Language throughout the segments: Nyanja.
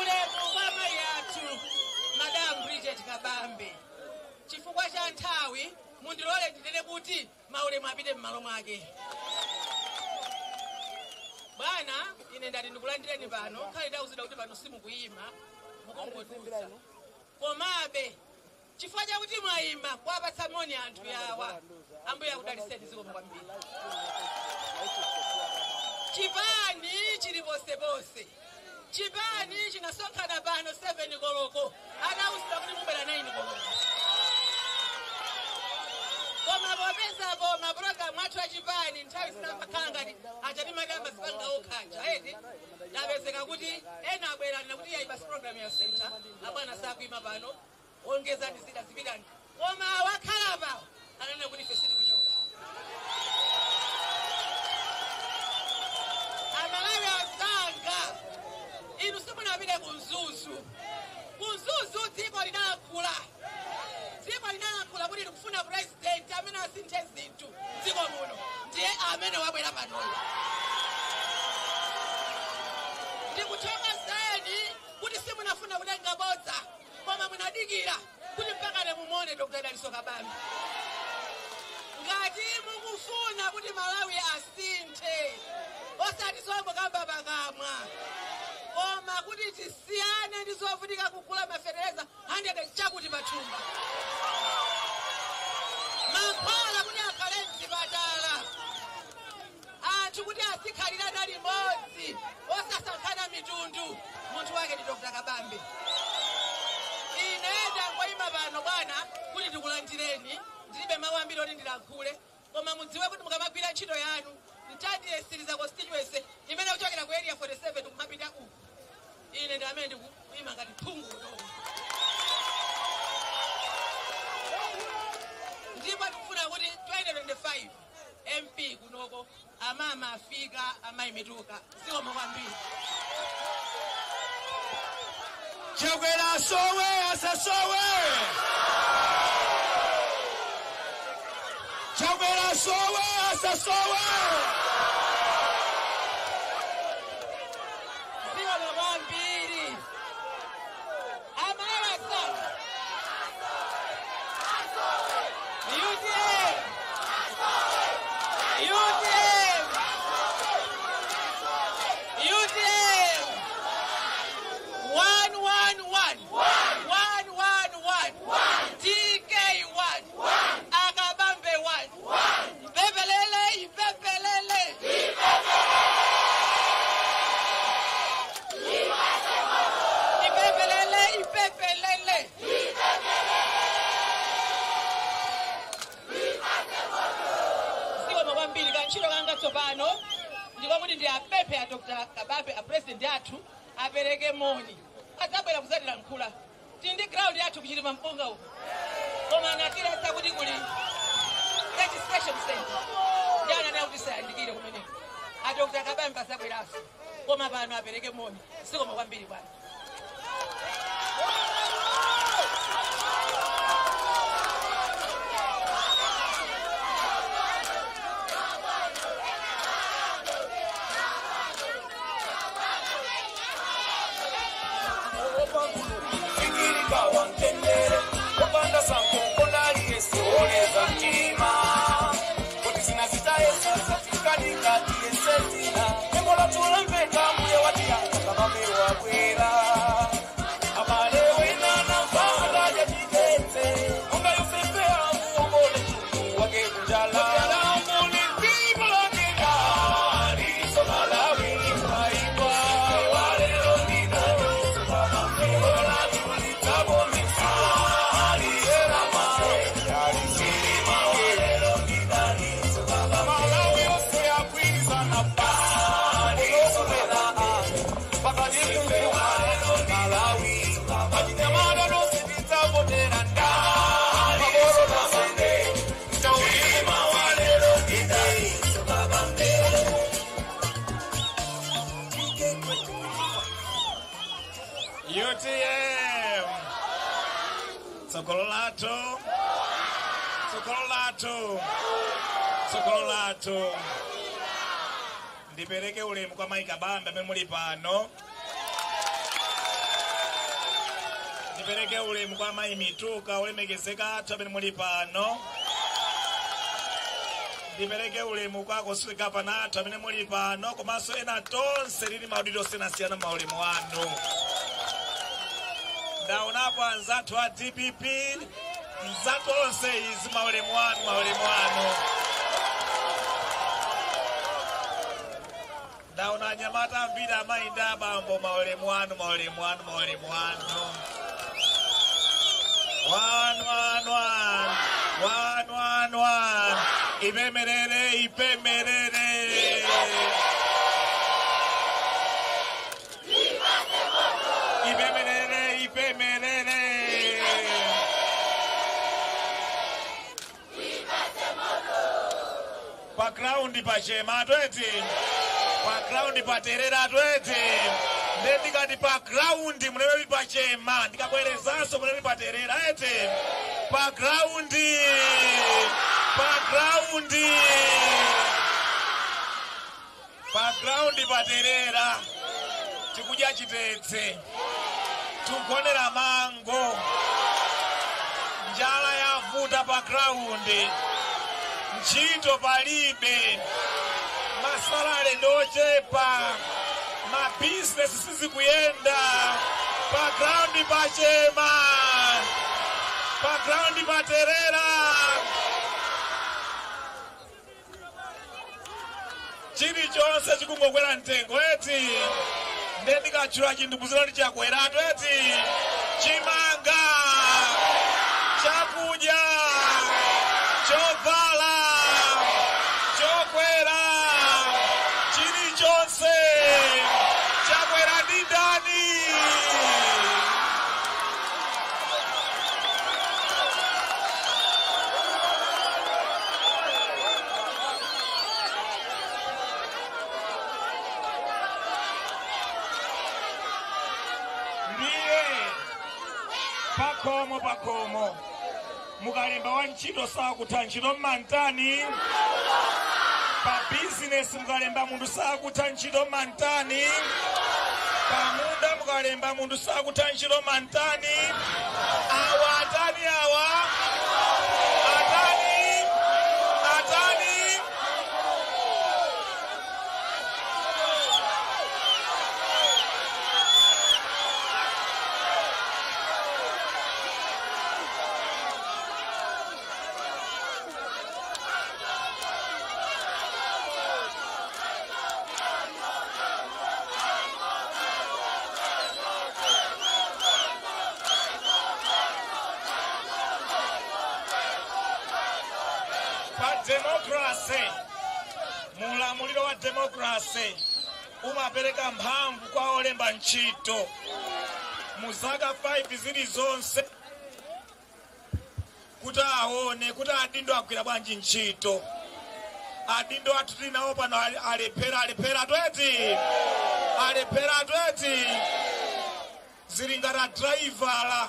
ulemu kwa mai yathu Madam Bridget Kabambe. Chifukwa cha nthawi mundilole ndinene kuti maulemu apite m'malo mwake. Bwana, ine ndati ndikulandireni pano, khale ndawuzidwa kuti pano simukuyima, mukongotulutsa. Komabe, chifukwa chakuti mwayima kwapatsa moni anthu yawa, ambuye akudaliseni zikomo kwambiri. Chipani chili posepose. Chipani chinasonkhana pano 7 koloko, anawuzidwa kuti mubwera 9 koloko. Koma popezapo mapulogalamu athu achipani nthawi zinamakhala ngati achati makamba zipanga okhaja eti ndapezeka kuti ena abwera nakuti yayi basi program ya center abwana sakuyima pano ongezani zida zipitani koma wakhala pawo ananena kuti ife sitikuchoka. Amalawi azanga inu simunapite kunzuzu dziko linakula. Dziko linakula kuti likufuna president amene asinthe zinthu dziko muno ndiye amene wabwera panoyo. Ndikuthokozeni kuti simunafuna kutenga bodza koma munadikira kuti mpaka mumone Dr. Daliso Kabambe. Ngati mukufuna kuti Malawi asinthe osati zongokamba pakamwa koma kuti tisiyane ndi zovutika kugula mafertilizer 100 chakuti pathumba. Mankhwala kuti akhale mzipatala. Anthu kuti azikhalirana limodzi osasankhana mitundu. Munthu wake ndi Dr. Kabambe. Ine ndangoyima pano bwana kuti ndikulandireni ndilibe mawu ambiri oti ndilankhule koma mudziwe kuti mukamagwira ntchito yanu ntandiyesiriza constituency imene kuchokera ku area 47 kumapita uku. Ine ndi amene ndikuyima ngati phungu lomwe. Ndipo tikufuna kuti 2025 MP kunoko amama afika amayimituka zikomo kwambiri. Chakwera sowe asasowe. Chakwera sowe asasowe. Zikomo kwambiri. Amalawi asanga. UDM. UDM. UDM. 111. 111. DK 1. Akabambe 1. Ipepelele, ipepelele. Ipepelele, ipepelele. Zikomo kwambiri kantchito kanga tsopano ndikokuti ndi apepe a Dr. Kabambe a president athu apereke moni. Adzabwera kuzatira nkhula. Tindi ground yathu kuchilima mpunga uko. Koma anatiletsa kuti kuli registration center. Ndiana nayo kuti sayandikire kumeneko. A Dr. Kabambe asabweraso. Koma pano apereke moni. Zikomo kwambiri bwana. UTM. Sokololato. Ndipereke ulemu kwa Mai Kabambe amene muli pano. Ndipereke ulemu kwa mayi Mituka ulemekezeka athu amene muli pano. Ndipereke ulemu kwa Kosweka pana athu amene muli pano komanso ena tonse lili maudito osiyanasiyana maulemu wanu. Ndaonapo anzathu a DPP nzatonse izi maulemu wanu. Ndaona anyamata ambiri amayi abambo maulemu wanu. One. Ipemerere. Pa ground pa chema tweti. Pa ground pa terera tweti. Ndikati pa ground munene pa chema ndikabwerezanso munene pa terera ete. Pa ground pa terera. Tikudya chitetse. Tukonera mango. Njala yavuta pa ground. Ntchito palibe. Masalale ndochepa. Ma business sizikuyenda. Pa ground pa chema. Pa ground pa terera. Chilichonse chikungokwera mtengo eti. Ndikachula chinthu buzirani chakwera eti. Chimanga. Chakudya. Chovala. Chokwera. Chilichonse. Chakwera ndi ndani. Pakomo. Mukalemba wa ntchito sakutha ntchito mmantani. Pa business mukalemba mundu sakutha ntchito mmantani. Pa munda mukalemba mundu sakutha ntchito mmantani. Awa atani. Democracy. Mulamuliro wa democracy. Umapereka mphamvu kwa olemba ntchito. Muzaka 5 zili zonse. Kuti aone, kuti adindo agwira bwanji ntchito. Adindo atuli nawo pano alepera tweti. Zilingana driver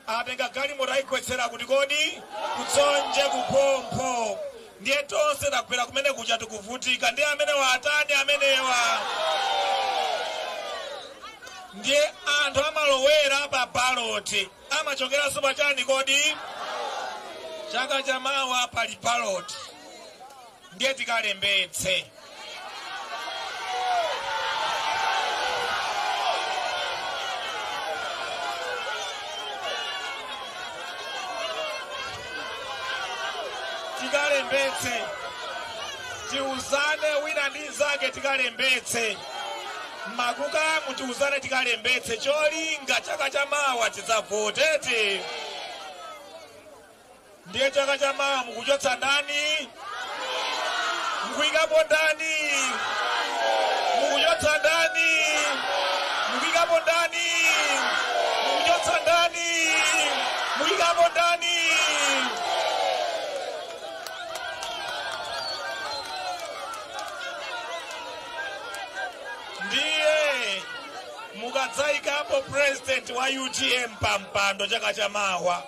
atenga gali muraikwetsera kuti kodi kutsonje kupompo. Ndiye tonse takwera kumene kuja tukuvutika. Ndiye amene watani amenewa. Ndiye anthu amalowera pa ballot. Amachokera soba chani kodi. Chaka chamawa pali ballot. Ndiye tikalembetse. Tikalembetse. Tiuzane wina ndi zake tikalembetse. Makuka mutiuzane tikalembetse. Cholinga chaka chamawa tidzavoteti. Ndiye chaka chamawa mukuchotsa ndani. Mukuyikapo ndani. Mukuchotsa ndani. Mukuyikapo ndani. Mukuchotsa ndani. Mukuyikapo ndani. Ndiye mukadzaikapo president wa UTM pampando chaka chamawa.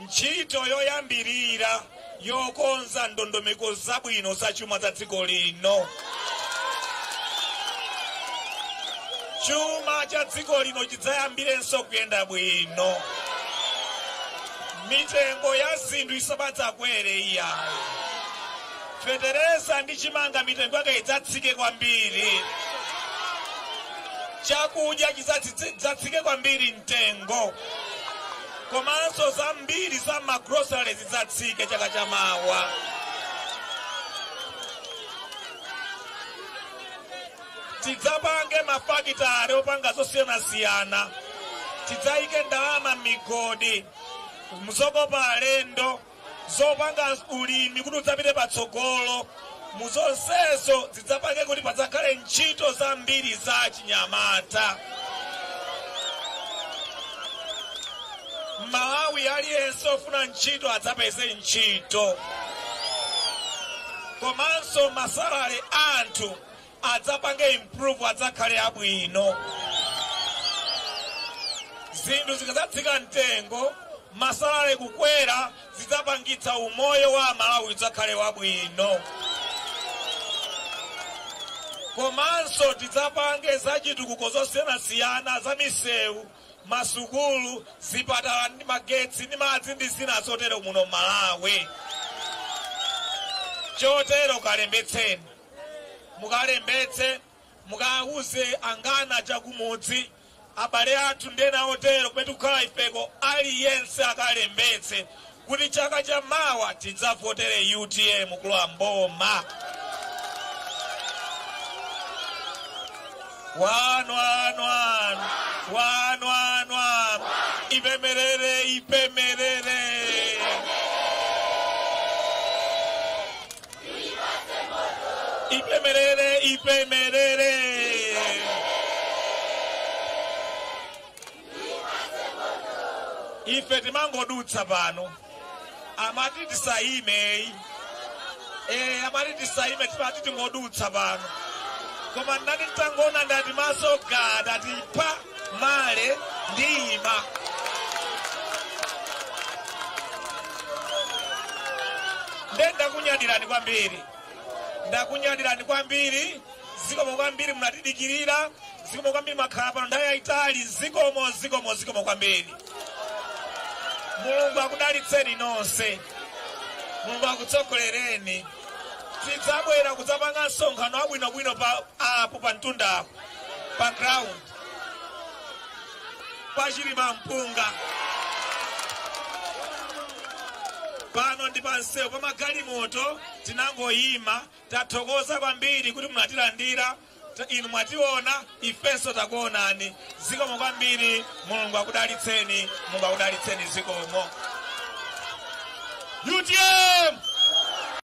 Ntchito yoyambirira yokonza ndondomeko zabwino za chuma za dziko lino. chuma cha dziko lino chidzayambirenso kuyenda bwino. Mitengo ya zinthu isamadzakwere iyayi. Fetereza ndi chimanga mitengo yake idzatsike kwambiri. Chakudya chidzatsike kwambiri mtengo. Komanso zambiri za magroceries zidzatsike chaka chamawa. Tidzapange mafakitare opanga zosiyana-siyana. Tidzaike ndalama m'migodi. Muzokopa alendo. Zopanga ulimi kuti udzapite patsogolo. Muzonsezo zidzapange kuti padzakhale ntchito zambiri za chinyamata. Malawi aliyense ofuna ntchito adzapeze ntchito. Komanso masalale anthu adzapange improve adzakhale abwino. Zinthu zikadzatsika mtengo, masalale kukwera zidzapangitsa umoyo wa Malawi udzakhale wabwino. Komanso tidzapange zachitukuko zosiyana-siyana za misewu, masukulu, zipatala ndi magetsi ndi madzi ndi zina zotero muno Malawi. Chotero kalembetseni. Mukalembetse, mukauze angana chakumudzi, abale athu ndena otero kumene kukhala ifeko aliyense akalembetse kuti chaka chamawa tidzavotere UTM kulowa mboma. Wanu. Ipemerere. Ipemerere. Ife timangodutsa pano. Amati tisaime. Amati tisaime timati tingodutsa pano. Koma ndati tangona ndati maso gada tipa male ndima. Ndakunyadirani kwambiri. Zikomo kwambiri munatidikirira. Zikomo kwambiri mwakhala pano nthawi yayitali. Zikomo kwambiri. Mulungu akudalitseni nonse. Mulungu akutsogolereni. Tidzabwera kudzapanga msonkhano wabwinobwino apo pa mtundapo. Pa ground. Pa chilima mpunga. Pano ndi pansewu pa magalimoto tinangoyima. Tathokoza kwambiri kuti munatilandira. Inu mwationa, ifenso takuonani. Zikomo kwambiri. Mulungu akudalitseni. Zikomo. UTM!